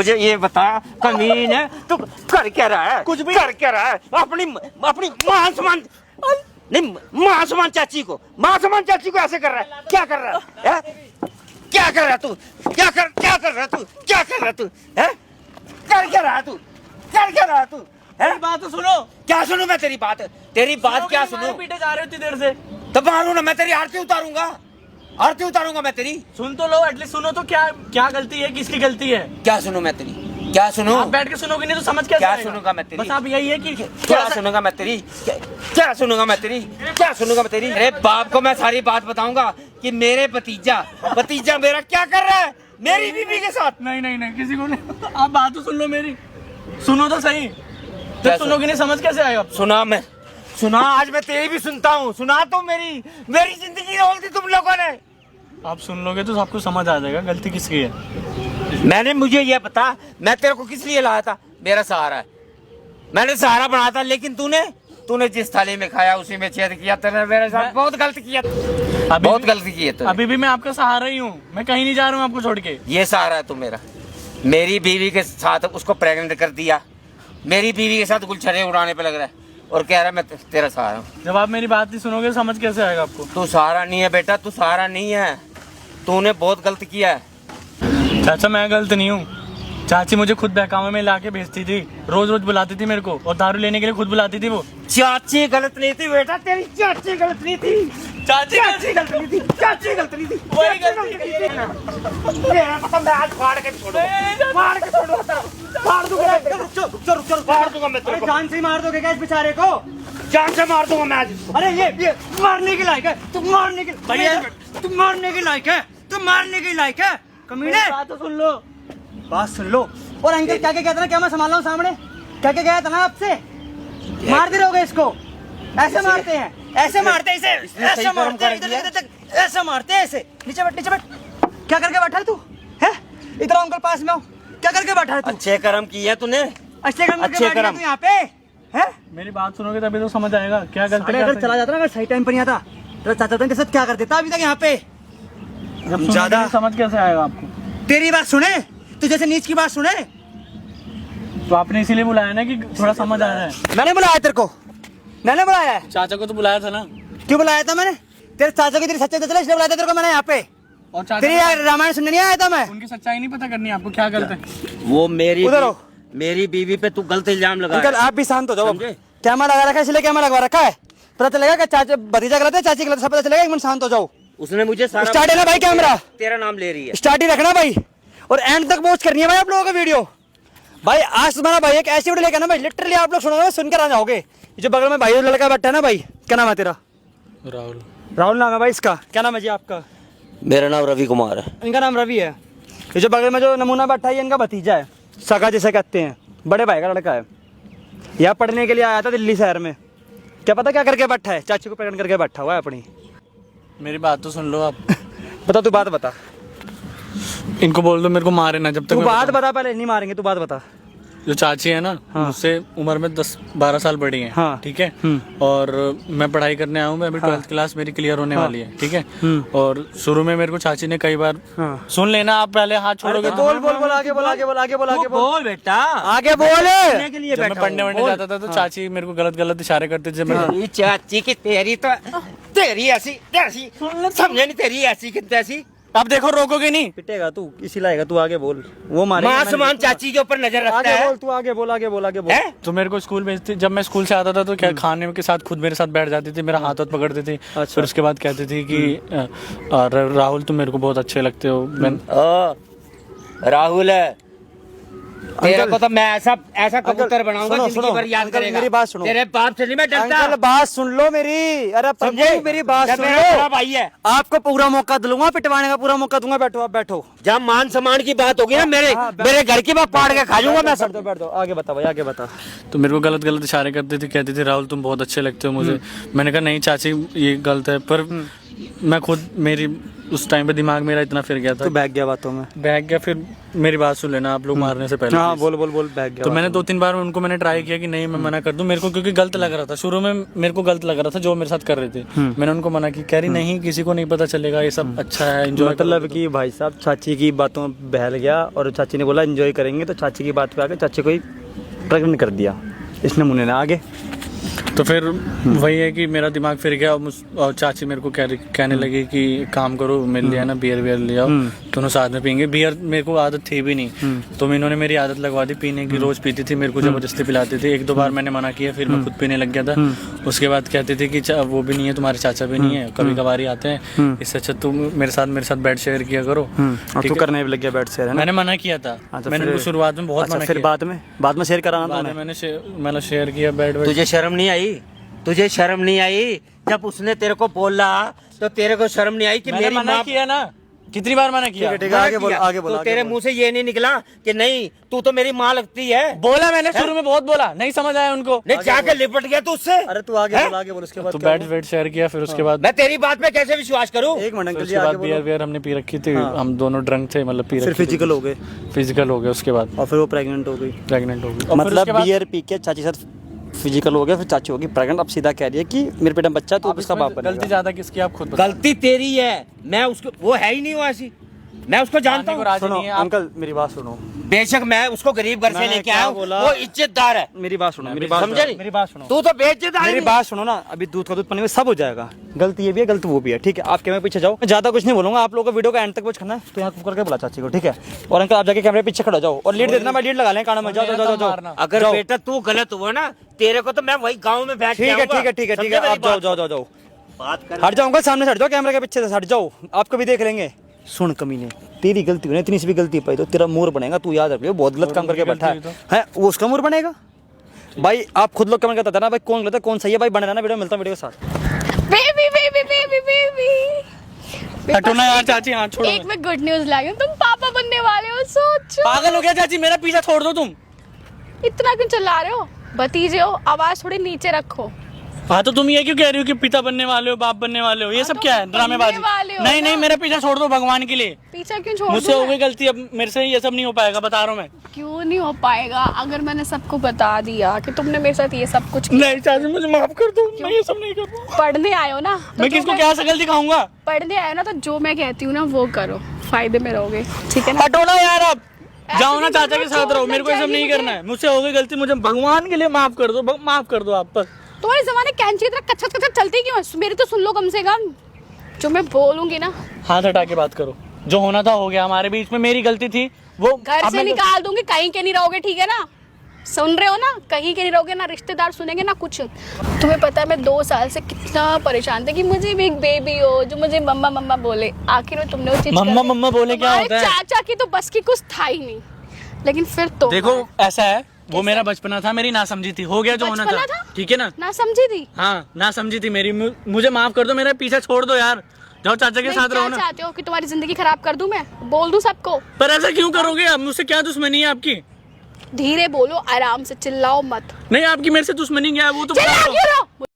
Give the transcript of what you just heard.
मुझे ये बता कमीन है तू कर क्या रहा है? कुछ भी कर क्या रहा है? अपनी मान सम्मान नहीं, मान सम्मान चाची को ऐसे कर रहा है? क्या कर रहा है? क्या कर रहा तू? क्या कर रहा तू? है कर क्या रहा तू? बात तो सुनो। क्या सुनूं मैं तेरी बात क्या सुनूं? पीटे जा रहे हो इतनी देर से। तो मारू ना, मैं तेरी आरती उतारूंगा मैं तेरी। सुन तो लो, एटलीस्ट सुनो तो। क्या गलती है, किसकी गलती है? क्या सुनूं मैं तेरी? क्या सुनूं? आप बैठ के सुनोगे नहीं तो समझ कैसे क्या आएगा? सुनूंगा मैं तेरी? बस आप यही है कि क्या सुनूंगा मैं तेरी? क्या सुनूंगा मैं तेरी? अरे बाप को मैं सारी बात बताऊंगा कि मेरे भतीजा मेरा क्या कर रहा है मेरी बीवी के साथ। नहीं किसी को नहीं। आप बात तो सुन लो मेरी। सुनो तो सही। क्या जब सुनोगे नहीं समझ कैसे आएगा? सुना आज मैं तेरी भी सुनता हूँ। सुना तो मेरी जिंदगी रोक दी तुम लोगों ने। आप सुन लोगे तो आपको समझ आ जाएगा गलती किसकी है। मैंने मुझे ये पता, मैं तेरे को किस लिए लाया था? मेरा सहारा है, मैंने सहारा बनाया था। लेकिन तूने जिस थाली में खाया उसी में छेद किया। तेरे मेरे साथ बहुत गलती किया, बहुत गलती की है तूने। अभी भी मैं आपका सहारा ही हूँ। मैं कहीं नहीं जा रहा हूँ आपको छोड़ के। ये सहारा है तू मेरा। मेरी बीवी के साथ उसको प्रेग्नेंट कर दिया, मेरी बीवी के साथ गुलछरे उड़ाने पे लग रहा है और कह रहा है मैं तेरा सहारा हूँ। जब आप मेरी बात नहीं सुनोगे समझ कैसे आएगा आपको? तू सहारा नहीं है बेटा, तू सहारा नहीं है। तूने बहुत गलत किया है। चाचा मैं गलत नहीं हूँ। चाची मुझे खुद बहकावे में लाके भेजती थी, रोज बुलाती थी मेरे को, और दारू लेने के लिए खुद बुलाती थी वो। चाची गलत नहीं थी बेटा, तेरी चाची गलत नहीं थी। चाची गलत नहीं थी। वही गलती है। मैं आज फाड़ के छोड़ूंगा। फाड़ दूंगा मैं तेरे को। जान से मार दोगे क्या इस बेचारे को? जान से मार दूंगा मैं आज। अरे ये मारने के लायक है। तुम मारने के लायक है कमीने। बात तो सुन लो, बात सुन लो। और अंकल क्या कहता ना, क्या मैं संभाल रहा हूँ सामने? क्या कहता ना आपसे? मार दे रहोगे इसको। ऐसे मारते हैं ऐसे मारते ऐसे। नीचे बैठ। क्या करके बैठा है तू? है इधर अंकल पास में आओ। क्या करके बैठा है तू? अच्छे कर्म किए तूने। अच्छे कर्म यहाँ पे है। मेरी बात सुनोगे तभी तो समझ आएगा क्या गलती। अगर चला जाता ना, अगर सही टाइम पर नहीं आता तो चाचा के साथ क्या कर देता अभी तक यहाँ पे। ज्यादा समझ कैसे आएगा आपको? तेरी बात सुने, तू जैसे नीच की बात सुने तो आपने इसीलिए बुलाया ना कि थोड़ा समझ आ रहा है। मैंने बुलाया तेरे को, मैंने बुलाया है। चाचा को तो बुलाया था ना। क्यों बुलाया था मैंने? तेरे चाचा की तेरी सच्चाई चला इसलिए बुलाया था तेरे को मैंने यहाँ पे। और तेरी रामायण सुनने नहीं आया था मैं। उनकी सच्चाई नहीं पता करनी आपको, क्या गलत है वो मेरी बीवी पे तू गलत इल्जाम लगा। अंकल आप भी शांत हो जाओ। कैमरा लगा रखा है इसलिए कैमरा लगवा रखा है। पता चलेगा कि चाचा भतीजा गलत है, चाची गलत है, सब पता चलेगा। एक मिनट शांत हो जाओ। उसने मुझे सारा स्टार्ट है ना भाई, कैमरा तेरा नाम ले रही है। स्टार्ट ही रखना भाई, और एंड तक पहुंच करनी है भाई आप लोगों का वीडियो। भाई आज तुम्हारा भाई एक ऐसी वीडियो लेकर ना भाई, लिटरली आप लोग सुनोगे सुनकर आ जाओगे। ये जो बगल में भाई लड़का बैठा है ना भाई, क्या नाम है तेरा? राहुल नाम है भाई इसका। क्या नाम है जी आपका? मेरा नाम रवि कुमार है। इनका नाम रवि है। ये जो बगल में जो नमूना बैठा है ये इनका भतीजा है, सगा जिसे कहते हैं, बड़े भाई का लड़का है। यहाँ पढ़ने के लिए आया था दिल्ली शहर में। क्या पता क्या करके बैठा है? चाची को प्रेग्नेंट करके बैठा हुआ है अपनी। मेरी बात तो सुन लो आप। बता, तू बात बता। इनको बोल दो मेरे को मारे ना जब तक। तू बात बता पहले, नहीं मारेंगे, तू बात बता। जो चाची है ना, हाँ। मुझसे उम्र में 10-12 साल बड़ी है। हाँ। ठीक है। और मैं पढ़ाई करने आया हूँ। मैं अभी 12th क्लास मेरी क्लियर होने वाली है। ठीक है। और शुरू में मेरे को चाची ने कई बार सुन लेना, आप पहले हाथ छोड़ोगे। बोल आगे बोल बेटा, आगे बोल। जब मैं पढ़ने वढ़ने जाता था तो चाची मेरे को गलत इशारे करते थे। मैं चाची की तेरी ऐसी समझे नहीं, तेरी ऐसी की तैसी। अब देखो, रोकोगे नहीं। पिटेगा तू, इसी लाएगा। तू आगे बोल, वो मारे। मां समान चाची के ऊपर नजर रखता आगे है। बोल, तू आगे बोल। तो मेरे को स्कूल भेजती, जब मैं स्कूल से आता था तो क्या खाने के साथ खुद मेरे साथ बैठ जाती थी, मेरा हाथ पकड़ती थी। फिर उसके बाद कहती थी कि राहुल तुम मेरे को बहुत अच्छे लगते हो। राहुल तेरे को तो मैं ऐसा कबूतर बनाऊंगा जिंदगी भर याद करेगा। मेरी बात सुनो। तेरे बाप से नहीं मैं डरता। अंकल बात सुन लो मेरी। अरे प्रभु मेरी बात सुन लो। भाई है, आपको पूरा मौका दूंगा, पिटवाने का पूरा मौका दूंगा। बैठो, आप बैठो। जब मान सम्मान की बात होगी ना, मेरे घर की बात पाड़ के खा जाऊंगा मैं सब। बैठ दो। आगे बता भाई, आगे बता। तो मेरे को गलत इशारे करती थी, कहती थी राहुल तुम बहुत अच्छे लगते हो मुझे। मैंने कहा नहीं चाची ये गलत है। पर मैं खुद उस टाइम पे दिमाग मेरा इतना फिर गया था, तो बैग गया बातों में, बैग गया। फिर मेरी बात सुन लेना, आप लोग मारने से पहले हाँ please। बोल बोल बोल, बैग गया तो मैंने 2-3 बार उनको मैंने ट्राई किया कि नहीं मैं मना कर दूं, मेरे को क्योंकि गलत लग रहा था शुरू में, मेरे को गलत लग रहा था जो मेरे साथ कर रहे थे। मैंने उनको मना की, कह रही नहीं किसी को नहीं पता चलेगा, ये सब अच्छा है, एंजॉय। मतलब कि भाई साहब चाची की बातों में बहल गया और चाची ने बोला एंजॉय करेंगे, तो चाची की बात पे आके चाची को ही प्रेग्नेंट कर दिया इसने मुन्ने ने आगे। तो फिर वही है कि मेरा दिमाग फिर गया और चाची मेरे को कहने लगी कि काम करो, मिल लिया ना बियर वियर ले आओ, दोनों साथ में पियेंगे। बियर मेरे को आदत थी भी नहीं, तो इन्होंने मेरी आदत लगवा दी पीने की, रोज पीती थी, मेरे को जबरदस्ती पिलाती थी। 1-2 बार मैंने मना किया, फिर मैं खुद पीने लग गया था। उसके बाद कहती थी कि वो भी नहीं है, तुम्हारे चाचा भी नहीं है, कभी कभार ही आते हैं, इससे अच्छा तुम मेरे साथ बेड शेयर किया करो। तू करने भी लग गया बेड शेयर है ना? मैंने मना किया था, मैंने उनको शुरुआत में बहुत मना फिर किया, बाद में शेयर कराना बाद में मैंने शेयर किया बेड। तुझे शर्म नहीं आई? तुझे शर्म नहीं आई जब उसने तेरे को बोला? तो तेरे को शर्म नहीं आई कि मैंने मेरी मना माँ किया ना, कितनी बार मना किया? ठीक है आगे बोल, आगे बोल। तो तेरे मुंह से ये नहीं निकला कि नहीं तू तो मेरी माँ लगती है? बोला मैंने शुरू में बहुत बोला, नहीं समझ आया उनको। नहीं जाके लिपट गया तू उससे? अरे तू आगे बोल, आगे बोल। उसके बाद तो बेड शेयर किया, फिर उसके बाद मैं तेरी बात पे कैसे विश्वास करूं? एक मिनट अंकल जी उसके आगे बाद बियर बोलो। वियर हमने पी रखी थी, हम दोनों ड्रंक थे, मतलब पी फिर रखी फिजिकल हो गए फिजिकल हो गया, उसके बाद और फिर वो प्रेग्नेंट हो गई। प्रेग्नेंट हो गई। और फिर मतलब उसके बाद- बियर पी के चाची साथ फिजिकल हो गया, फिर चाची होगी प्रेग्नेंट। अब सीधा कह रही है कि मेरे पेट में बच्चा है, तो अब उसका इसमें बाप बनेगा। गलती ज्यादा किसकी आप खुद बताओ। गलती तेरी है, मैं उसको, वो है ही नहीं वो ऐसी, मैं उसको जानता मानने को हूँ। राजी सुनो नहीं है आप। अंकल मेरी बात सुनो, बेशक मैं उसको गरीब घर से मैंने लेके क्या आया हूँ, बोला? वो इज्जतदार है। मेरी बात सुनो, मेरी बात समझा नहीं? मेरी बात सुनो, तू तो बेइज्जत मेरी बात सुनो ना। अभी दूध का दूध पानी में सब हो जाएगा, गलती ये भी है गलती वो भी है, ठीक है? आप कैमरे पीछे जाओ, मैं ज्यादा कुछ नहीं बोलूंगा, आप लोगों को वीडियो का एंड तक कुछ करना है तो यहाँ करके बुला चाची को, ठीक है? और अंकल आप जाके कैमरे पीछे खड़ा जाओ और लीड देना, मैं लीड लगा लें कानों में। जाओ जाओ जाओ जाओ। अगर बेटा तू गलत हुआ ना, तेरे को तो मैं वही गाँव में बैठ के ठीक है आऊंगा। ठीक है ठीक है ठीक है, समझे मेरी आप जाओ बात? जाओ जाओ जाओ। बात कर। हट जाओ अंकल, सामने से हट जाओ, कैमरे के पीछे से हट जाओ, आपको भी देख लेंगे। सुन कमीने, तेरी गलती हुई ना, इतनी सी भी गलती पाई तो तेरा मोर बनेगा, तू याद रख लियो। बहुत गलत काम करके बैठा है, वो उसका मोर बनेगा। भाई आप खुद लोग कमेंट करते थे ना भाई कौन गलत है कौन सही है। भाई बने रहना, वीडियो मिलता है वीडियो के साथ। बेबी बेबी बेबी बेबी हटो ना यार चाची, हाथ छोड़ो। एक मैं गुड न्यूज लाई हूँ, तुम पापा बनने वाले हो। सोचो, पागल हो गया चाची, मेरा पीछा छोड़ दो तुम। इतना क्यों चिल्ला रहे हो? भतीजे हो, आवाज थोड़ी नीचे रखो। हाँ तो तुम ये क्यों कह रही हो कि पिता बनने वाले हो, बाप बनने वाले हो? ये सब तो क्या है, ड्रामेबाजी? बनने वाले हो नहीं ना। नहीं, मेरा पीछा छोड़ दो भगवान के लिए। पीछा क्यों छोड़ मुझसे दूं हो मैं? गई गलती, अब मेरे से ये सब नहीं हो पाएगा, बता रहा हूँ मैं। क्यों नहीं हो पाएगा? अगर मैंने सबको बता दिया कि तुमने मेरे साथ ये सब कुछ किया। नहीं चाची मुझे माफ कर दो, मैं ये सब नहीं करूँगा। पढ़ने आए हो ना, तो मैं जो किसको क्या शकल दिखाऊंगा? पढ़ने आए हो ना, तो जो मैं कहती हूँ ना वो करो, फायदे में रहोगे, ठीक है ना? हटो ना यार, अब जाओ ना नहीं चाचा के बोलो, साथ रहो, छोड़ना मेरे को ये सब चाहिए नहीं मुझे। करना है। मुझसे हो गई गलती, मुझे भगवान के लिए माफ कर दो, माफ कर दो आप बस। तुम्हारे जमाने कैंची की तरह कच्चा कच्चा चलती क्यों है? मेरी तो सुन लो कम से कम, जो मैं बोलूंगी ना। हाथ हटा के बात करो, जो होना था हो गया, हमारे बीच में मेरी गलती थी वो। घर अब से मैं- निकाल दूंगी, कहीं के नहीं रहोगे, ठीक है ना? सुन रहे हो ना? कहीं के नहीं रहोगे, ना रिश्तेदार सुनेंगे ना कुछ। तुम्हें पता है मैं 2 साल से कितना परेशान थी कि मुझे भी एक बेबी हो जो मुझे मम्मा मम्मा बोले। आखिर में तुमने वो चीज मम्मा मम्मा बोले क्या होता है? चाचा की तो बस की कुछ था ही नहीं, लेकिन फिर तो देखो ऐसा है, वो मेरा बचपना था, मेरी ना समझी थी, हो गया जो होना बचपना था, था? ठीक है ना? ना समझी थी। हाँ ना समझी थी मेरी, मुझे माफ कर दो, मेरा पीछा छोड़ दो यार, जाओ चाचा के नहीं, साथ क्या रहो ना। चाहते हो कि तुम्हारी जिंदगी खराब कर दूं मैं? बोल दूं सबको? पर ऐसा क्यों करोगे आप? मुझसे क्या दुश्मनी है आपकी? धीरे बोलो, आराम से, चिल्लाओ मत। नहीं आपकी मेरे से दुश्मनी क्या है वो तो चिल्ला बता दो। क्यों रहो?